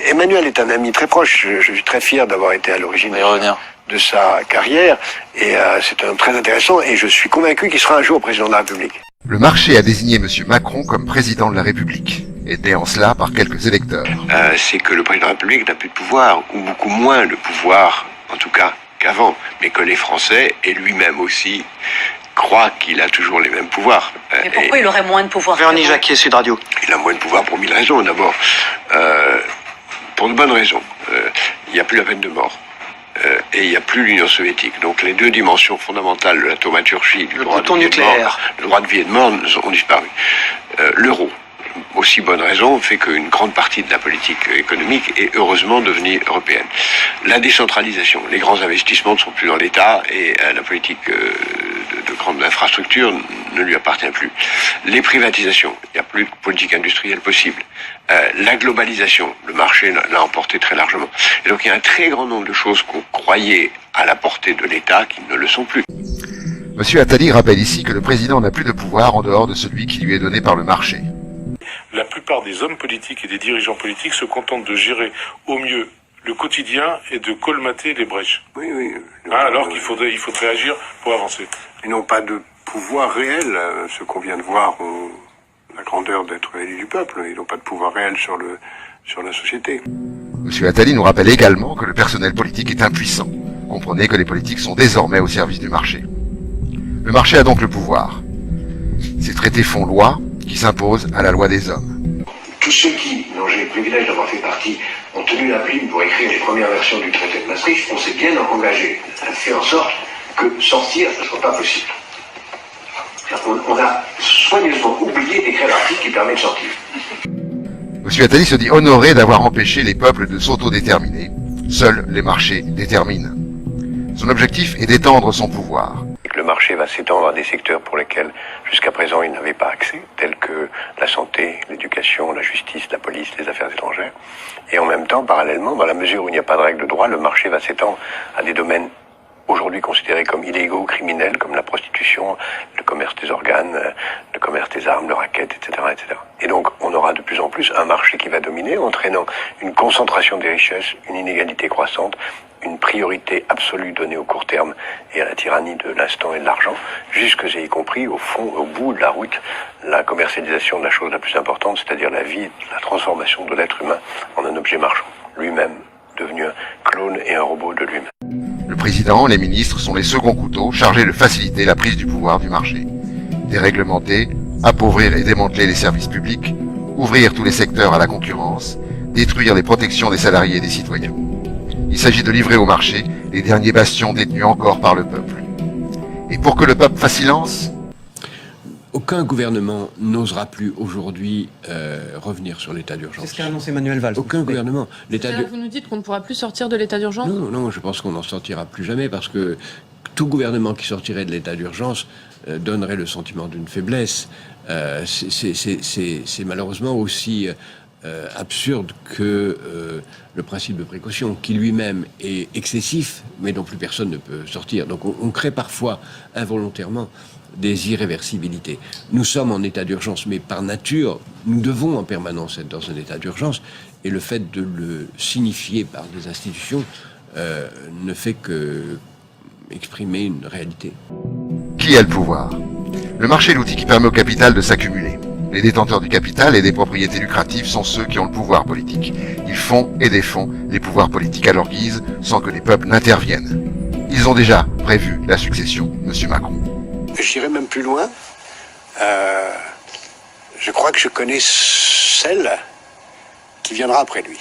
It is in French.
Emmanuel est un ami très proche. Je suis très fier d'avoir été à l'origine de sa carrière. Et c'est un homme très intéressant. Et je suis convaincu qu'il sera un jour président de la République. Le marché a désigné M. Macron comme président de la République, aidé en cela par quelques électeurs. C'est que le président de la République n'a plus de pouvoir, ou beaucoup moins de pouvoir, en tout cas qu'avant, mais que les Français, et lui-même aussi, croient qu'il a toujours les mêmes pouvoirs. Mais pourquoi il aurait moins de pouvoir? Véronique Jacquier, Sud Radio. Il a moins de pouvoir pour 1000 raisons. D'abord, pour de bonnes raisons. Il n'y a plus la peine de mort. Et il n'y a plus l'Union soviétique. Donc les deux dimensions fondamentales de la thaumaturgie, du droit de vie nucléaire, le droit de vie et de mort ont disparu. L'euro, aussi bonne raison, fait qu'une grande partie de la politique économique est heureusement devenue européenne. La décentralisation, les grands investissements ne sont plus dans l'État et la politique de grande infrastructure ne lui appartient plus. Les privatisations, il n'y a plus de politique industrielle possible. La globalisation, le marché l'a emporté très largement. Et donc il y a un très grand nombre de choses qu'on croyait à la portée de l'État qui ne le sont plus. Monsieur Attali rappelle ici que le président n'a plus de pouvoir en dehors de celui qui lui est donné par le marché. La plupart des hommes politiques et des dirigeants politiques se contentent de gérer au mieux le quotidien et de colmater les brèches. Oui, oui. Alors qu'il faudrait agir pour avancer. Ils n'ont pas de pouvoir réel. Ce qu'on vient de voir ont la grandeur d'être élus du peuple. Ils n'ont pas de pouvoir réel sur la société. Monsieur Attali nous rappelle également que le personnel politique est impuissant. Comprenez que les politiques sont désormais au service du marché. Le marché a donc le pouvoir. Ces traités font loi qui s'impose à la loi des hommes. Tous ceux qui, dont j'ai le privilège d'avoir fait partie, ont tenu la plume pour écrire les premières versions du traité de Maastricht, on s'est bien engagé à faire en sorte que sortir ne soit pas possible. On a soigneusement oublié d'écrire l'article qui permet de sortir. Monsieur Attali se dit honoré d'avoir empêché les peuples de s'autodéterminer. Seuls les marchés déterminent. Son objectif est d'étendre son pouvoir. Le marché va s'étendre à des secteurs pour lesquels jusqu'à présent il n'avait pas accès, tels que la santé, l'éducation, la justice, la police, les affaires étrangères. Et en même temps, parallèlement, dans la mesure où il n'y a pas de règle de droit, le marché va s'étendre à des domaines aujourd'hui considérés comme illégaux ou criminels, comme la prostitution, le commerce des organes, le commerce des armes, le racket, etc., etc. Et donc, on aura de plus en plus un marché qui va dominer, entraînant une concentration des richesses, une inégalité croissante, une priorité absolue donnée au court terme et à la tyrannie de l'instant et de l'argent, jusque et y compris, au fond, au bout de la route, la commercialisation de la chose la plus importante, c'est-à-dire la vie, la transformation de l'être humain en un objet marchand, lui-même devenu un clone et un robot de lui-même. Le président, les ministres sont les seconds couteaux chargés de faciliter la prise du pouvoir du marché. Déréglementer, appauvrir et démanteler les services publics, ouvrir tous les secteurs à la concurrence, détruire les protections des salariés et des citoyens. Il s'agit de livrer au marché les derniers bastions détenus encore par le peuple. Et pour que le peuple fasse silence, aucun gouvernement n'osera plus aujourd'hui revenir sur l'état d'urgence. C'est ce qu'a annoncé Manuel Valls. Aucun gouvernement. Vous nous dites qu'on ne pourra plus sortir de l'état d'urgence? Non, je pense qu'on n'en sortira plus jamais parce que tout gouvernement qui sortirait de l'état d'urgence donnerait le sentiment d'une faiblesse. C'est malheureusement aussi absurde que le principe de précaution, qui lui-même est excessif, mais dont plus personne ne peut sortir. Donc on crée parfois involontairement des irréversibilités. Nous sommes en état d'urgence, mais par nature, nous devons en permanence être dans un état d'urgence, et le fait de le signifier par des institutions ne fait que exprimer une réalité. Qui a le pouvoir? Le marché est l'outil qui permet au capital de s'accumuler. Les détenteurs du capital et des propriétés lucratives sont ceux qui ont le pouvoir politique. Ils font et défont les pouvoirs politiques à leur guise sans que les peuples n'interviennent. Ils ont déjà prévu la succession, Monsieur Macron. J'irai même plus loin. Je crois que je connais celle qui viendra après lui.